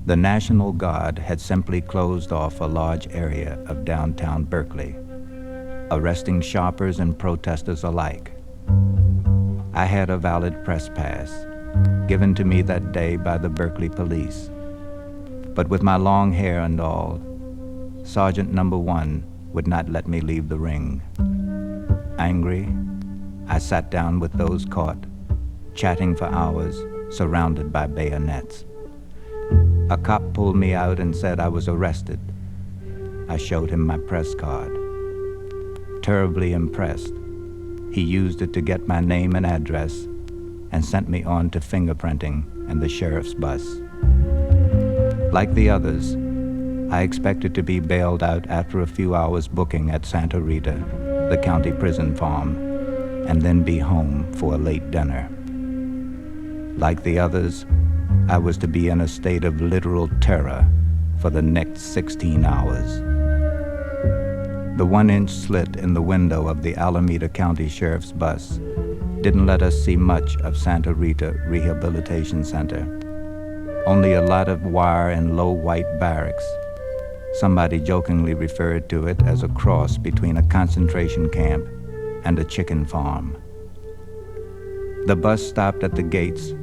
The National Guard had simply closed off a large area of downtown Berkeley, arresting shoppers and protesters alike. I had a valid press pass, given to me that day by the Berkeley police. But with my long hair and all, Sergeant Number 1 would not let me leave the ring. Angry, I sat down with those caught, chatting for hours, surrounded by bayonets. A cop pulled me out and said I was arrested. I showed him my press card. Terribly impressed, he used it to get my name and address and sent me on to fingerprinting and the sheriff's bus. Like the others, I expected to be bailed out after a few hours booking at Santa Rita, the county prison farm, and then be home for a late dinner. Like the others, I was to be in a state of literal terror for the next 16 hours. The 1-inch slit in the window of the Alameda County Sheriff's bus didn't let us see much of Santa Rita Rehabilitation Center. Only a lot of wire and low white barracks. Somebody jokingly referred to it as a cross between a concentration camp and a chicken farm. The bus stopped at the gates,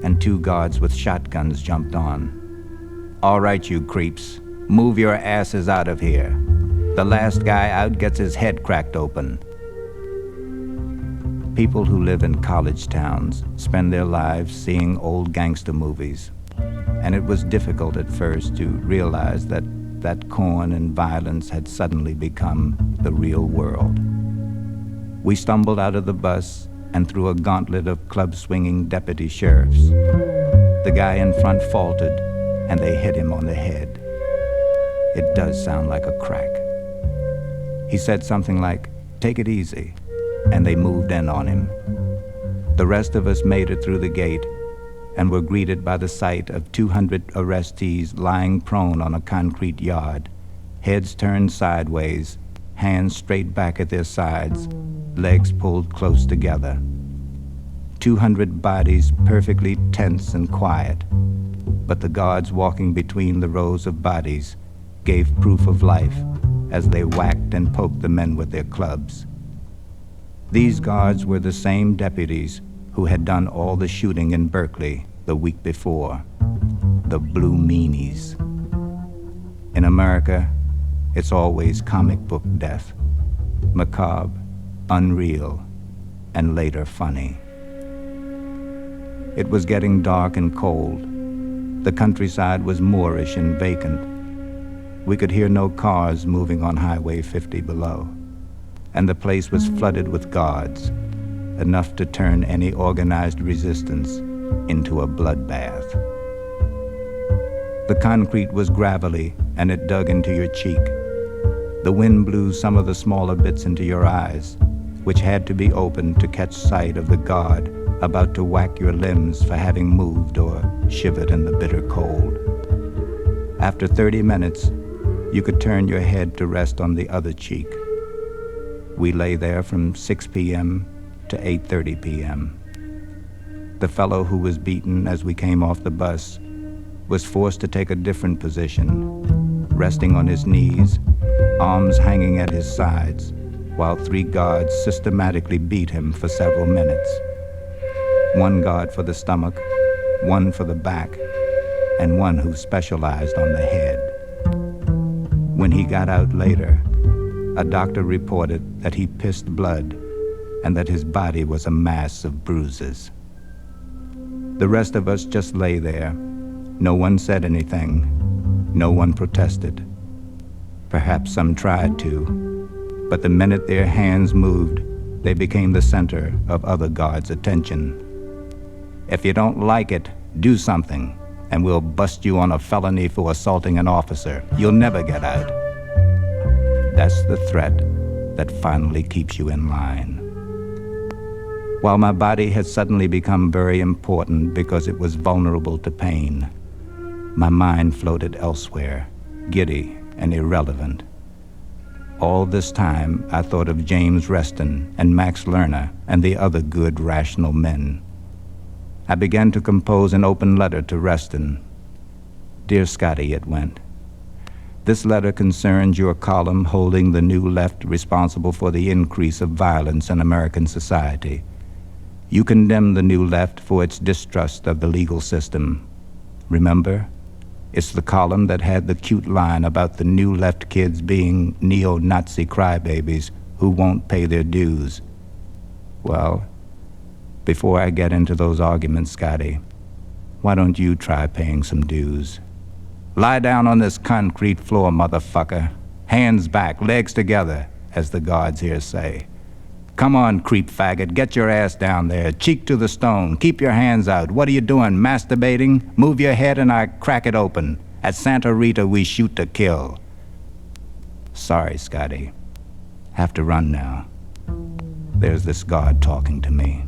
and 2 guards with shotguns jumped on. "All right, you creeps, move your asses out of here. The last guy out gets his head cracked open." People who live in college towns spend their lives seeing old gangster movies, and it was difficult at first to realize that corn and violence had suddenly become the real world. We stumbled out of the bus and through a gauntlet of club-swinging deputy sheriffs. The guy in front faltered, and they hit him on the head. It does sound like a crack. He said something like, "Take it easy," and they moved in on him. The rest of us made it through the gate and were greeted by the sight of 200 arrestees lying prone on a concrete yard, heads turned sideways, hands straight back at their sides, legs pulled close together. 200 bodies perfectly tense and quiet, but the guards walking between the rows of bodies gave proof of life as they whacked and poked the men with their clubs. These guards were the same deputies who had done all the shooting in Berkeley the week before, the Blue Meanies. In America, it's always comic book death, macabre, unreal, and later funny. It was getting dark and cold. The countryside was moorish and vacant. We could hear no cars moving on Highway 50 below, and the place was flooded with guards, enough to turn any organized resistance into a bloodbath. The concrete was gravelly, and it dug into your cheek. The wind blew some of the smaller bits into your eyes, which had to be opened to catch sight of the guard about to whack your limbs for having moved or shivered in the bitter cold. After 30 minutes, you could turn your head to rest on the other cheek. We lay there from 6 p.m. to 8:30 p.m. The fellow who was beaten as we came off the bus was forced to take a different position, resting on his knees, arms hanging at his sides, while 3 guards systematically beat him for several minutes. 1 guard for the stomach, 1 for the back, and 1 who specialized on the head. When he got out later, a doctor reported that he pissed blood and that his body was a mass of bruises. The rest of us just lay there. No one said anything. No one protested. Perhaps some tried to, but the minute their hands moved, they became the center of other guards' attention. "If you don't like it, do something, and we'll bust you on a felony for assaulting an officer. You'll never get out." That's the threat that finally keeps you in line. While my body had suddenly become very important because it was vulnerable to pain, my mind floated elsewhere, giddy and irrelevant. All this time, I thought of James Reston and Max Lerner and the other good, rational men. I began to compose an open letter to Reston. Dear Scotty, it went. This letter concerns your column holding the New Left responsible for the increase of violence in American society. You condemn the New Left for its distrust of the legal system. Remember? It's the column that had the cute line about the New Left kids being neo-Nazi crybabies who won't pay their dues. Well, before I get into those arguments, Scotty, why don't you try paying some dues? Lie down on this concrete floor, motherfucker. Hands back, legs together, as the guards here say. Come on, creep faggot, get your ass down there, cheek to the stone, keep your hands out. What are you doing, masturbating? Move your head and I crack it open. At Santa Rita, we shoot to kill. Sorry, Scotty. Have to run now. There's this guard talking to me.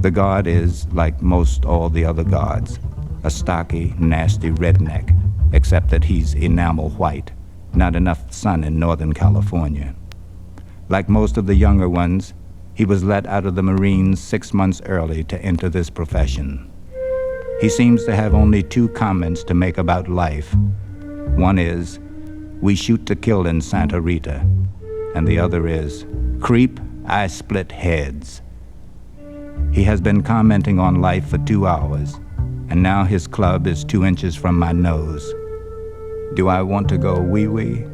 The guard is, like most all the other guards, a stocky, nasty redneck, except that he's enamel white, not enough sun in Northern California. Like most of the younger ones, he was let out of the Marines 6 months early to enter this profession. He seems to have only 2 comments to make about life. One is, we shoot to kill in Santa Rita, and the other is, creep, I split heads. He has been commenting on life for 2 hours, and now his club is 2 inches from my nose. Do I want to go wee-wee?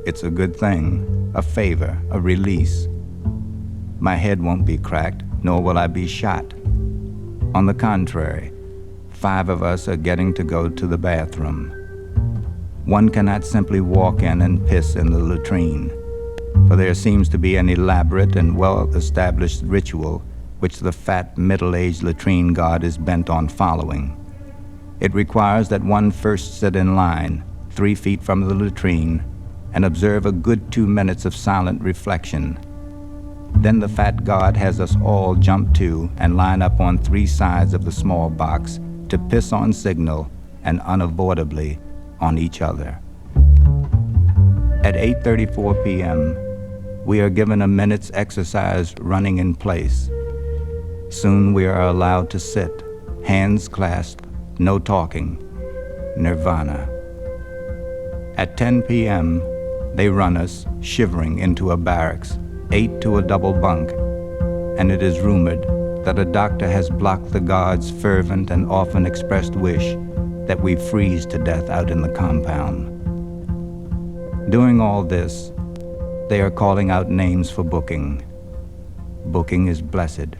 It's a good thing, a favor, a release. My head won't be cracked, nor will I be shot. On the contrary, 5 of us are getting to go to the bathroom. One cannot simply walk in and piss in the latrine, for there seems to be an elaborate and well-established ritual which the fat, middle-aged latrine guard is bent on following. It requires that one first sit in line, 3 feet from the latrine, and observe a good 2 minutes of silent reflection. Then the fat guard has us all jump to and line up on 3 sides of the small box to piss on signal and unavoidably on each other. At 8:34 p.m., we are given a minute's exercise running in place. Soon we are allowed to sit, hands clasped, no talking. Nirvana. At 10 p.m., they run us, shivering, into a barracks, 8 to a double bunk, and it is rumored that a doctor has blocked the guards' fervent and often expressed wish that we freeze to death out in the compound. During all this, they are calling out names for booking. Booking is blessed,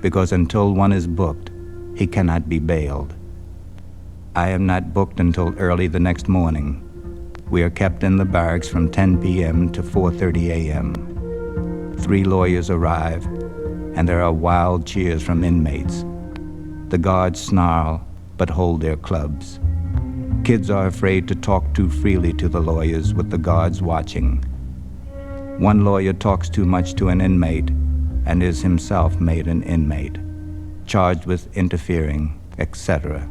because until one is booked, he cannot be bailed. I am not booked until early the next morning. We are kept in the barracks from 10 p.m. to 4:30 a.m. 3 lawyers arrive, and there are wild cheers from inmates. The guards snarl, but hold their clubs. Kids are afraid to talk too freely to the lawyers with the guards watching. One lawyer talks too much to an inmate and is himself made an inmate, charged with interfering, etc.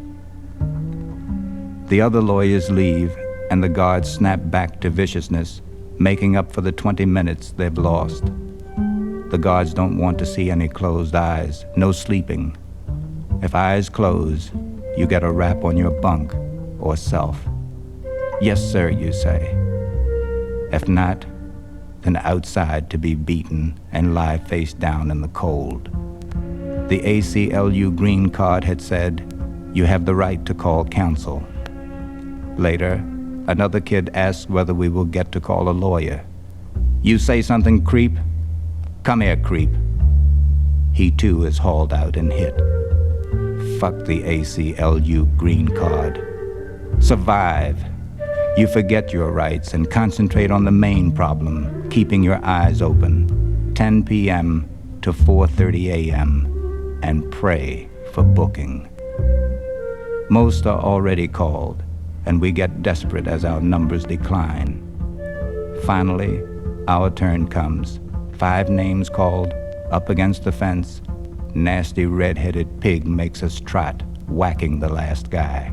The other lawyers leave, and the guards snap back to viciousness, making up for the 20 minutes they've lost. The guards don't want to see any closed eyes, no sleeping. If eyes close, you get a rap on your bunk or self. Yes, sir, you say. If not, then outside to be beaten and lie face down in the cold. The ACLU green card had said, you have the right to call counsel. Later, another kid asks whether we will get to call a lawyer. You say something, creep? Come here, creep. He too is hauled out and hit. Fuck the ACLU green card. Survive. You forget your rights and concentrate on the main problem, keeping your eyes open, 10 p.m. to 4:30 a.m., and pray for booking. Most are already called, and we get desperate as our numbers decline. Finally, our turn comes. 5 names called, up against the fence. Nasty red-headed pig makes us trot, whacking the last guy.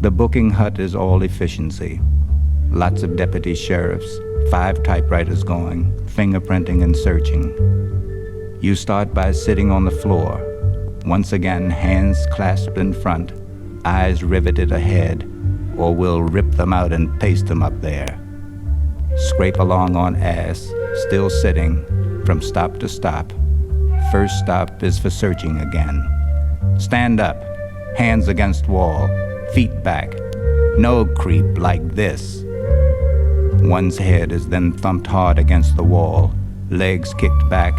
The booking hut is all efficiency. Lots of deputy sheriffs, 5 typewriters going, fingerprinting and searching. You start by sitting on the floor, once again hands clasped in front, eyes riveted ahead, or we'll rip them out and paste them up there. Scrape along on ass, still sitting, from stop to stop. First stop is for searching again. Stand up, hands against wall, feet back. No creep like this. One's head is then thumped hard against the wall, legs kicked back,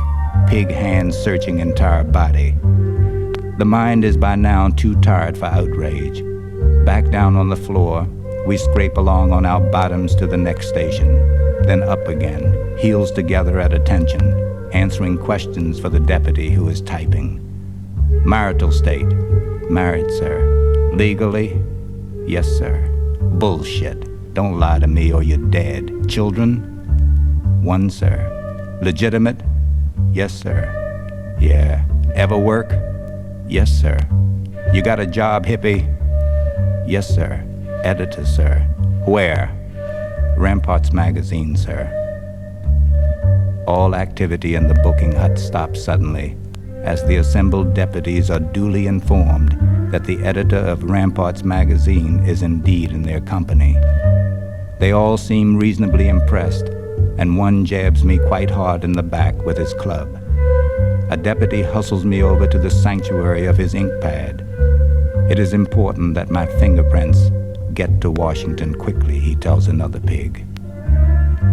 pig hands searching entire body. The mind is by now too tired for outrage. Back down on the floor, we scrape along on our bottoms to the next station, then up again, heels together at attention, answering questions for the deputy who is typing. Marital state. Married, sir. Legally? Yes, sir. Bullshit. Don't lie to me or you're dead. Children? 1, sir. Legitimate? Yes, sir. Yeah. Ever work? Yes, sir. You got a job, hippie? Yes, sir. Editor, sir. Where? Ramparts magazine, sir. All activity in the booking hut stops suddenly as the assembled deputies are duly informed that the editor of Ramparts magazine is indeed in their company. They all seem reasonably impressed, and one jabs me quite hard in the back with his club. A deputy hustles me over to the sanctuary of his ink pad. It is important that my fingerprints get to Washington quickly, he tells another pig.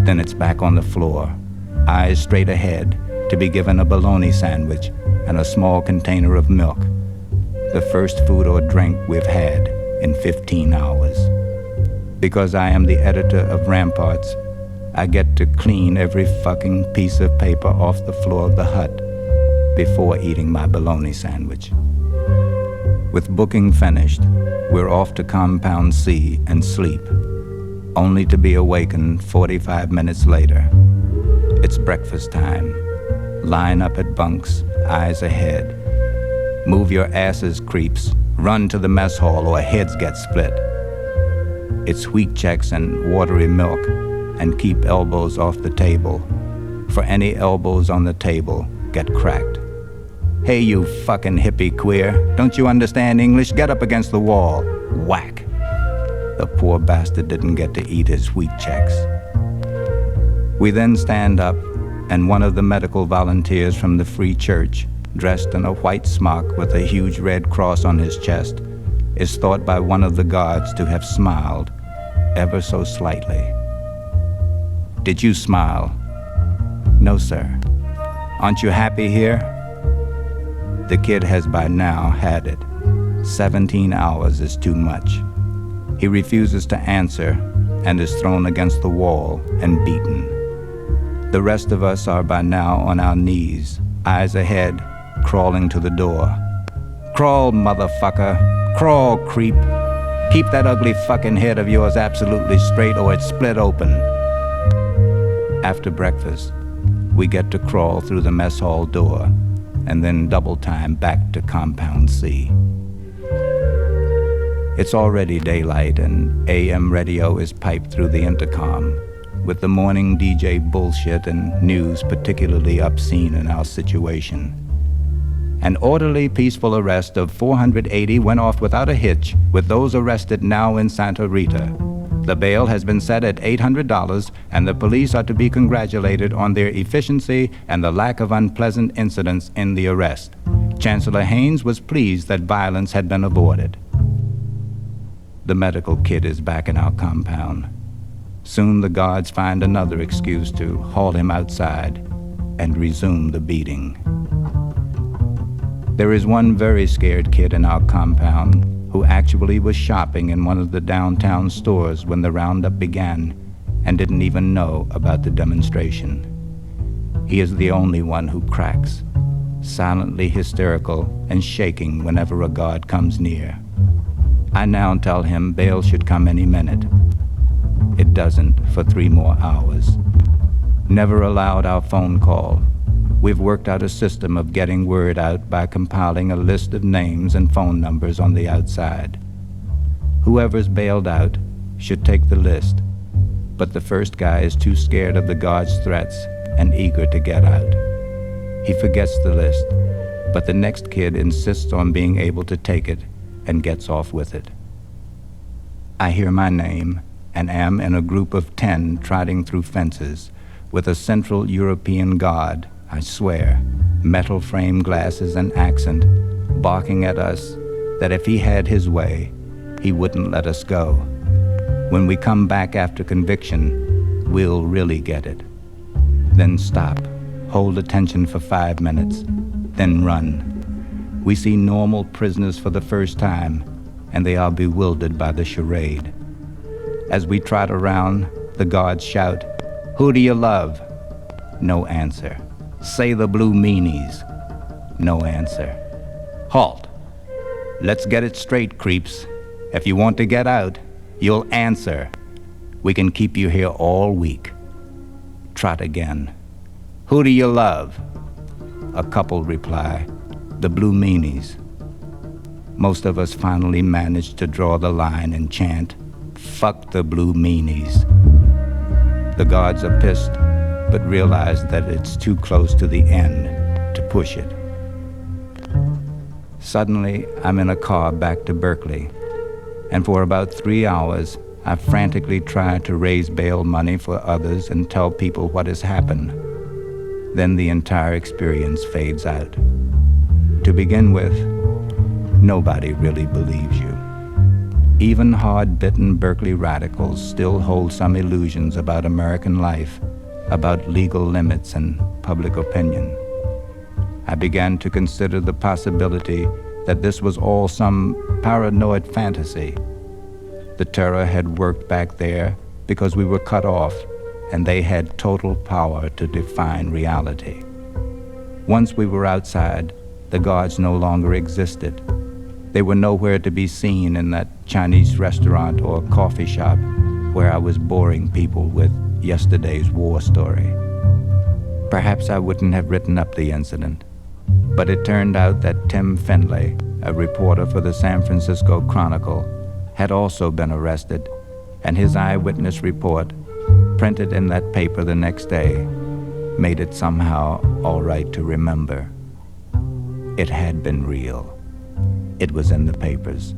Then it's back on the floor, eyes straight ahead, to be given a bologna sandwich and a small container of milk, the first food or drink we've had in 15 hours. Because I am the editor of Ramparts, I get to clean every fucking piece of paper off the floor of the hut before eating my bologna sandwich. With booking finished, we're off to Compound C and sleep, only to be awakened 45 minutes later. It's breakfast time. Line up at bunks, eyes ahead. Move your asses, creeps. Run to the mess hall or heads get split. It's wheat checks and watery milk, and keep elbows off the table. For any elbows on the table get cracked. Hey, you fucking hippie queer, don't you understand English? Get up against the wall. Whack. The poor bastard didn't get to eat his wheat checks. We then stand up, and one of the medical volunteers from the Free Church, dressed in a white smock with a huge red cross on his chest, is thought by one of the guards to have smiled, ever so slightly. Did you smile? No, sir. Aren't you happy here? The kid has by now had it. 17 hours is too much. He refuses to answer and is thrown against the wall and beaten. The rest of us are by now on our knees, eyes ahead, crawling to the door. Crawl, motherfucker. Crawl, creep. Keep that ugly fucking head of yours absolutely straight or it's split open. After breakfast, we get to crawl through the mess hall door and then double time back to Compound C. It's already daylight and AM radio is piped through the intercom, with the morning DJ bullshit and news particularly obscene in our situation. An orderly, peaceful arrest of 480 went off without a hitch, with those arrested now in Santa Rita. The bail has been set at $800, and the police are to be congratulated on their efficiency and the lack of unpleasant incidents in the arrest. Chancellor Haynes was pleased that violence had been avoided. The medical kit is back in our compound. Soon the guards find another excuse to haul him outside and resume the beating. There is one very scared kid in our compound who actually was shopping in one of the downtown stores when the roundup began and didn't even know about the demonstration. He is the only one who cracks, silently hysterical and shaking whenever a guard comes near. I now tell him bail should come any minute. It doesn't for 3 more hours. Never allowed our phone call. We've worked out a system of getting word out by compiling a list of names and phone numbers on the outside. Whoever's bailed out should take the list, but the first guy is too scared of the guard's threats and eager to get out. He forgets the list, but the next kid insists on being able to take it and gets off with it. I hear my name and am in a group of 10 trotting through fences with a Central European guard, I swear, metal frame glasses and accent, barking at us that if he had his way, he wouldn't let us go. When we come back after conviction, we'll really get it. Then stop, hold attention for 5 minutes, then run. We see normal prisoners for the first time, and they are bewildered by the charade. As we trot around, the guards shout, "Who do you love?" No answer. "Say the blue meanies." No answer. "Halt. Let's get it straight, creeps. If you want to get out, you'll answer. We can keep you here all week." Trot again. "Who do you love?" A couple reply, "The blue meanies." Most of us finally manage to draw the line and chant, "Fuck the blue meanies." The guards are pissed, but realize that it's too close to the end to push it. Suddenly, I'm in a car back to Berkeley, and for about 3 hours, I frantically try to raise bail money for others and tell people what has happened. Then the entire experience fades out. To begin with, nobody really believes you. Even hard-bitten Berkeley radicals still hold some illusions about American life, about legal limits and public opinion. I began to consider the possibility that this was all some paranoid fantasy. The terror had worked back there because we were cut off, and they had total power to define reality. Once we were outside, the guards no longer existed. They were nowhere to be seen in that Chinese restaurant or coffee shop where I was boring people with yesterday's war story. Perhaps I wouldn't have written up the incident, but it turned out that Tim Findlay, a reporter for the San Francisco Chronicle, had also been arrested, and his eyewitness report, printed in that paper the next day, made it somehow all right to remember. It had been real. It was in the papers.